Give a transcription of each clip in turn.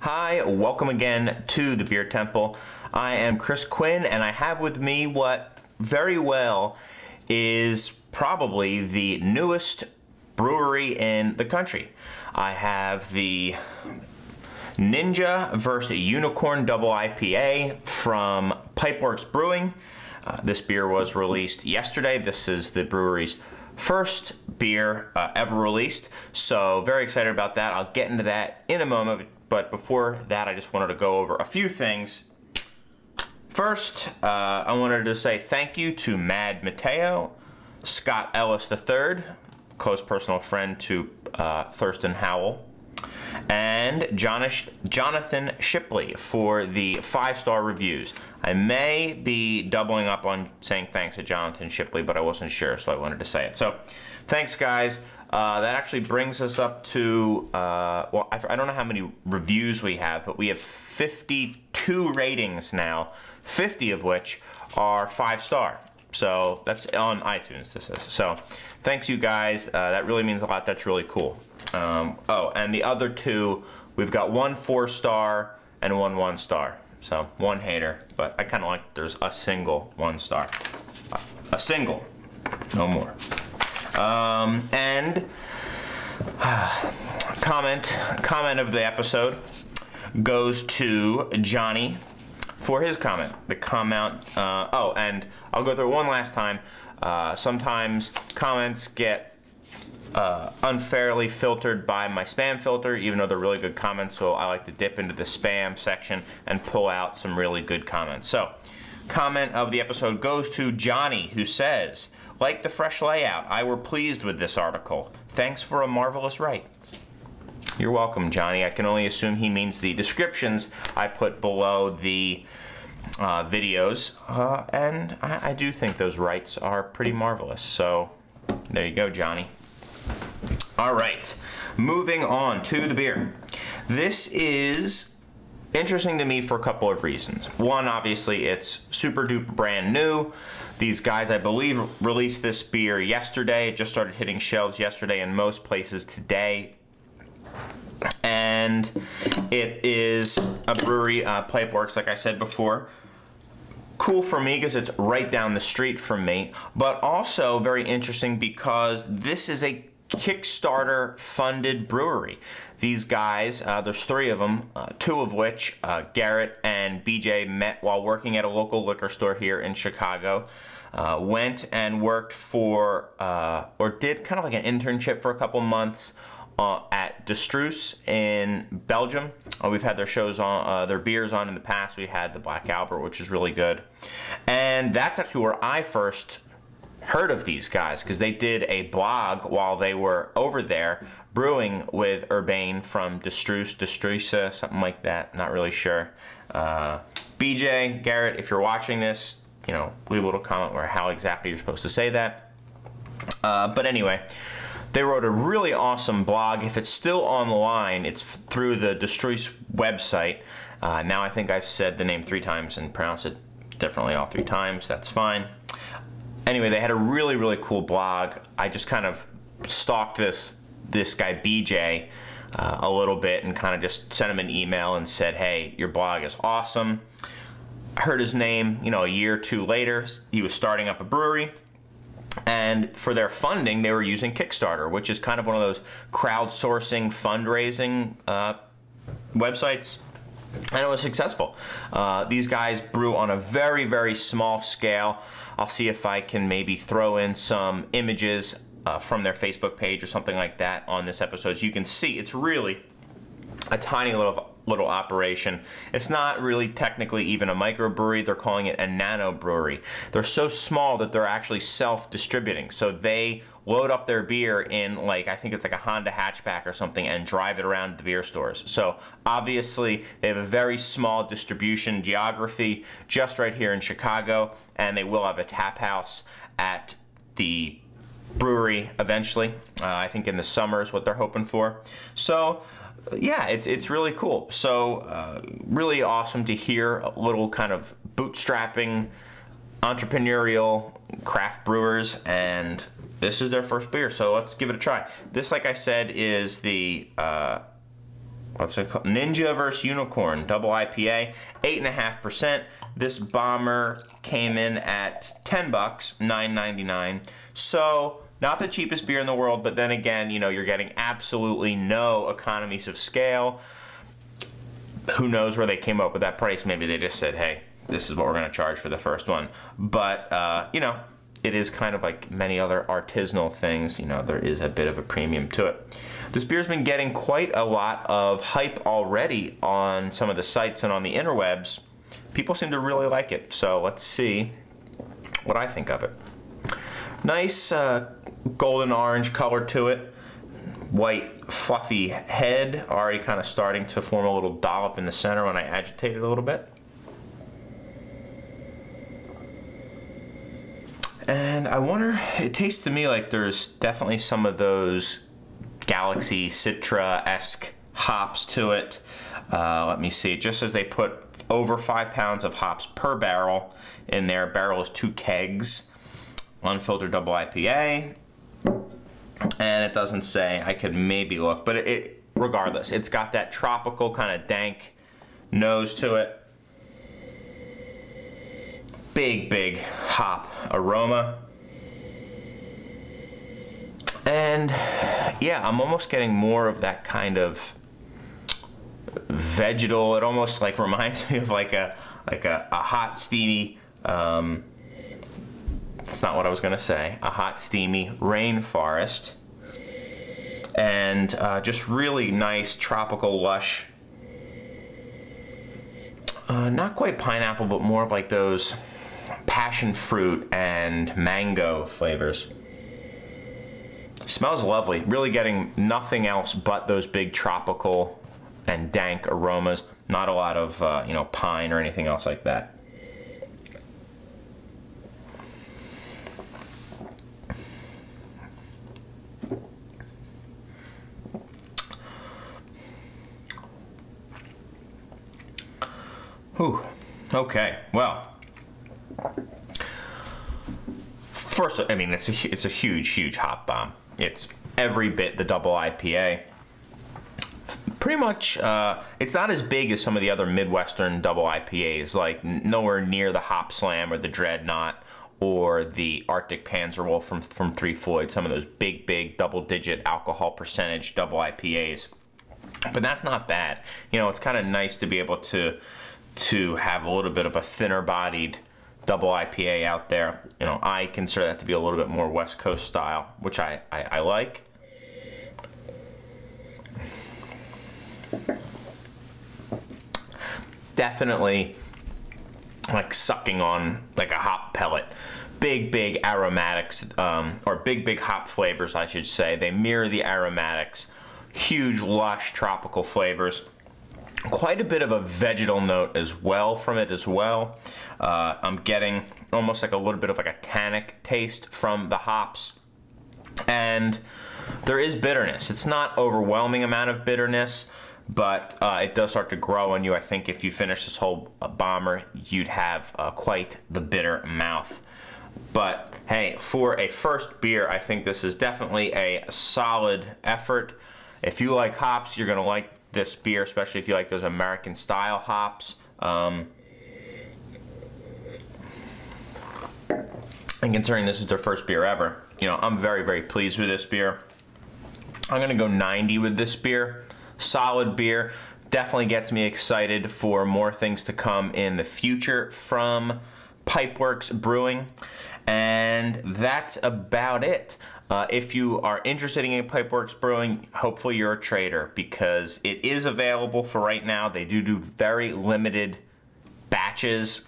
Hi, welcome again to the Beer Temple. I am Chris Quinn, and I have with me what very well is probably the newest brewery in the country. I have the Ninja vs. Unicorn Double IPA from Pipeworks Brewing. This beer was released yesterday. This is the brewery's first beer ever released, so very excited about that. I'll get into that in a moment, but before that I just wanted to go over a few things. First, I wanted to say thank you to Mad Mateo, Scott Ellis III, close personal friend to Thurston Howell, and Jonathan Shipley for the 5-star reviews. I may be doubling up on saying thanks to Jonathan Shipley, but I wasn't sure, so I wanted to say it. So, thanks guys. That actually brings us up to, well, I don't know how many reviews we have, but we have 52 ratings now, 50 of which are 5-star. So, that's on iTunes, this is. So, thanks you guys. That really means a lot. That's really cool. Oh, and the other two, we've got 1 4-star and 1 1-star. So, 1 hater, but I kind of like there's a single 1-star. A single, no more. And comment of the episode goes to Johnny for his comment. The comment, oh, and I'll go through it one last time. Sometimes comments get unfairly filtered by my spam filter, even though they're really good comments, so I like to dip into the spam section and pull out some really good comments. So, comment of the episode goes to Johnny, who says, like the fresh layout, I were pleased with this article. Thanks for a marvelous write. You're welcome, Johnny. I can only assume he means the descriptions I put below the videos, and I do think those writes are pretty marvelous. So, there you go, Johnny. All right, moving on to the beer. This is interesting to me for a couple of reasons. One, obviously, it's super duper brand new. These guys, I believe, released this beer yesterday. It just started hitting shelves yesterday in most places today. And it is a brewery, Pipeworks, like I said before. Cool for me because it's right down the street from me, but also very interesting because this is a Kickstarter funded brewery. These guys, there's 3 of them, 2 of which, Garrett and BJ, met while working at a local liquor store here in Chicago. Went and worked for, or did kind of like an internship for a couple months at De Struis in Belgium. We've had their shows on, their beers on in the past. We had the Black Albert, which is really good. And that's actually where I first heard of these guys, because they did a blog while they were over there brewing with Urbane from De Struis, something like that. Not really sure. BJ, Garrett, if you're watching this, you know, leave a little comment where how exactly you're supposed to say that. But anyway, they wrote a really awesome blog. If it's still online, it's through the De Struis website. Now I think I've said the name 3 times and pronounced it differently all 3 times. That's fine. Anyway, they had a really, really cool blog. I just kind of stalked this guy BJ a little bit and kind of just sent him an email and said, hey, your blog is awesome. I heard his name, you know, a year or 2 later. He was starting up a brewery. And for their funding, they were using Kickstarter, which is kind of one of those crowdsourcing, fundraising websites. And it was successful. These guys brew on a very, very small scale. I'll see if I can maybe throw in some images from their Facebook page or something like that on this episode. So you can see it's really a tiny little operation. It's not really technically even a microbrewery. They're calling it a nano-brewery. They're so small that they're actually self-distributing. So they load up their beer in, like, I think it's like a Honda hatchback or something, and drive it around the beer stores. So obviously they have a very small distribution geography just right here in Chicago, and they will have a tap house at the brewery eventually. I think in the summer is what they're hoping for. So yeah, it's really cool. So really awesome to hear a little kind of bootstrapping, entrepreneurial craft brewers, and this is their first beer, so let's give it a try. This, like I said, is the what's it called? Ninja versus Unicorn, Double IPA, 8.5%. This bomber came in at $10, $9.99. So not the cheapest beer in the world, but then again, you know, you're getting absolutely no economies of scale. Who knows where they came up with that price? Maybe they just said, hey, this is what we're going to charge for the first one. But, you know, it is kind of like many other artisanal things. You know, there is a bit of a premium to it. This beer's been getting quite a lot of hype already on some of the sites and on the interwebs. People seem to really like it. So let's see what I think of it. Nice golden orange color to it. White fluffy head, already kind of starting to form a little dollop in the center when I agitate it a little bit. And I wonder, it tastes to me like there's definitely some of those Galaxy Citra-esque hops to it. Let me see, just as they put over 5 pounds of hops per barrel in there. Barrel is 2 kegs. Unfiltered Double IPA. And it doesn't say, I could maybe look, but regardless, it's got that tropical kind of dank nose to it. Big hop aroma. And yeah, I'm almost getting more of that kind of vegetal. It almost like reminds me of like a hot steamy, that's not what I was gonna say, a hot steamy rainforest. And just really nice tropical lush, not quite pineapple, but more of like those passion fruit and mango flavors. Smells lovely. Really getting nothing else but those big tropical and dank aromas. Not a lot of you know, pine or anything else like that. Whew. Okay, well, first, I mean, it's a huge hop bomb. It's every bit the Double IPA. Pretty much, it's not as big as some of the other Midwestern Double IPAs, like nowhere near the Hop Slam or the Dreadnought or the Arctic Panzerwolf from Three Floyd, some of those big double-digit alcohol percentage Double IPAs. But that's not bad. You know, it's kind of nice to be able to have a little bit of a thinner bodied Double IPA out there. You know, I consider that to be a little bit more West Coast style, which I like. Definitely like sucking on like a hop pellet. Big aromatics, or big hop flavors, I should say. They mirror the aromatics. Huge, lush, tropical flavors. Quite a bit of a vegetal note as well from it as well. I'm getting almost like a little bit of like a tannic taste from the hops. And there is bitterness. It's not overwhelming amount of bitterness, but it does start to grow on you. I think if you finish this whole bomber, you'd have quite the bitter mouth. But hey, for a first beer, I think this is definitely a solid effort. If you like hops, you're gonna like this beer, especially if you like those American style hops. And considering this is their first beer ever, you know, I'm very pleased with this beer. I'm gonna go 90 with this beer. Solid beer. Definitely gets me excited for more things to come in the future from Pipeworks Brewing. And that's about it. If you are interested in Pipeworks Brewing, hopefully you're a trader, because it is available for right now. They do very limited batches,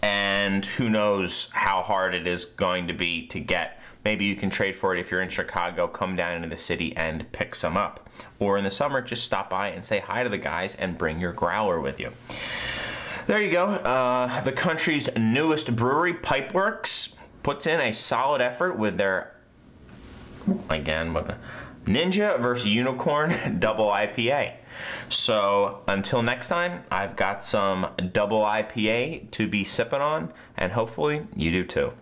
and who knows how hard it is going to be to get. Maybe you can trade for it if you're in Chicago, come down into the city and pick some up. Or in the summer, just stop by and say hi to the guys and bring your growler with you. There you go. The country's newest brewery, Pipeworks, puts in a solid effort with their, again, Ninja versus Unicorn Double IPA. So until next time, I've got some Double IPA to be sipping on, and hopefully you do too.